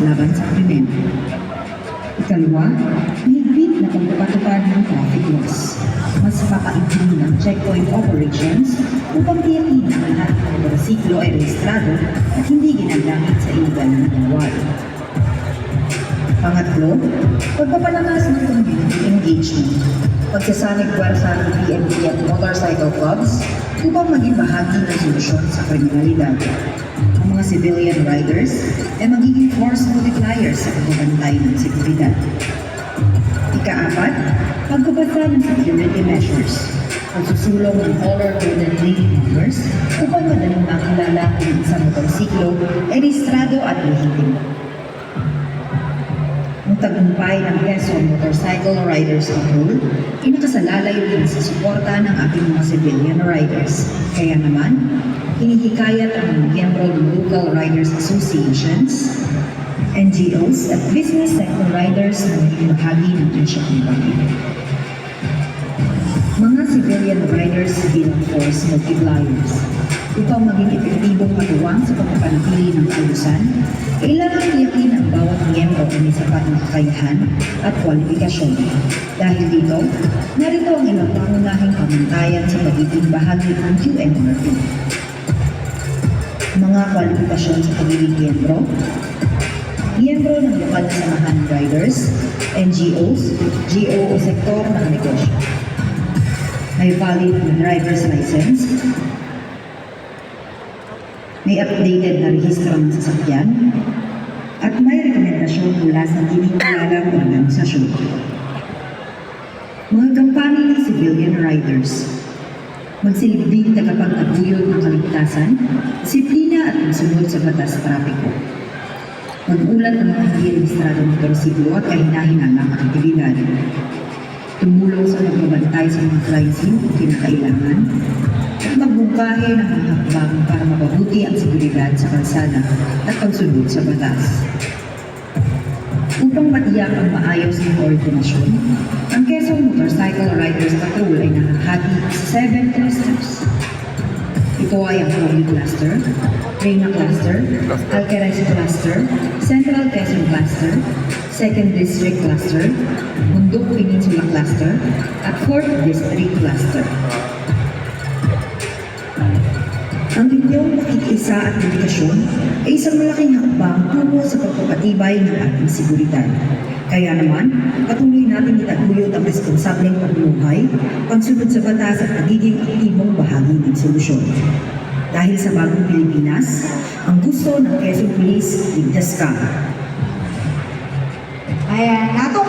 laban sa krimen. Ikalawa, mahigpit na pagpapatupad ng traffic laws. Mas papaigting ng checkpoint operations upang tiyakin ang lahat ng motorsiklo ay rehistrado at hindi ginagamit sa illegal na gawain. Pangatlo, pagpapalakas ng community engagement. Pagsasanay puwersa ng PNP at motorcycle clubs upang maging bahagi ng solusyon sa kriminalidad. Ang mga civilian riders ay magiging force multipliers sa pagbabantay ng seguridad. Ika-apat, pagbabasa ng security measures. Pagsusulong ng color-coded lane numbers upang madaling makilala kung isang motorsiklo ay rehistrado at lehitimo. Ang tagumpay ng Quezon Motorcycle Riders Patrol ay nakasalalay din sa suporta ng ating mga civilian riders. Kaya naman, hinihikayat ang mga miyembro ng local riders associations, NGOs at business sector riders na maging bahagi ng asyong bagay. Mga civilian riders bilang force multipliers. Upang maging epektibong katuwang sa pagpapanatili ng kalusan, kailangan tiyakin ang bawat miyembro ay may sapat na kakayahan at kwalifikasyon. Dahil dito, narito ang ilang pangunahing pamantayan sa pagiging bahagi ng QMRP. Mga kwalifikasyon sa pagiging miyembro ng lokal na samahan ng riders, NGOs, GO o sektor ng negosyo. May valid na driver's license, may updated na rehistro ng sasakyan, at may rekomendasyon mula sa kinikilalang organisasyon. Mga gampanin ng civilian riders. Magsilbing tagapagtaguyod ng kaligtasan, disiplina at pagsunod sa batas trapiko. Mag-ulat ng mga hindi rehistradong motorsiklo at kahina-hinalang aktibidad. Tumulong sa pagbabantay sa mga crime scene kung kinakailangan, at magbungkahe ng mga hakbang para mapabuti ang seguridad sa kalsada at pagsunod sa batas. Upang matiyak ang maayos na koordinasyon, ang Quezon Motorcycle Riders Patrol ay nakahati sa 7 clusters. Ito ay ang Holy Cluster, Reyna Cluster, Alcaraz Cluster, Central Quezon Cluster, 2nd District Cluster, Mundok Peninsula Cluster, at 4th District Cluster. Ang inyong pakikiisa at dedikasyon ay isang malaking hakbang tungo sa pagpapatibay ng ating seguridad. Kaya naman, patuloy natin itaguyod ang responsableng pamumuhay, pagsunod sa batas at pagiging aktibong bahagi ng solusyon. Dahil sa bagong Pilipinas, ang gusto ng Quezon Police, ligtas ka. Ayan, natong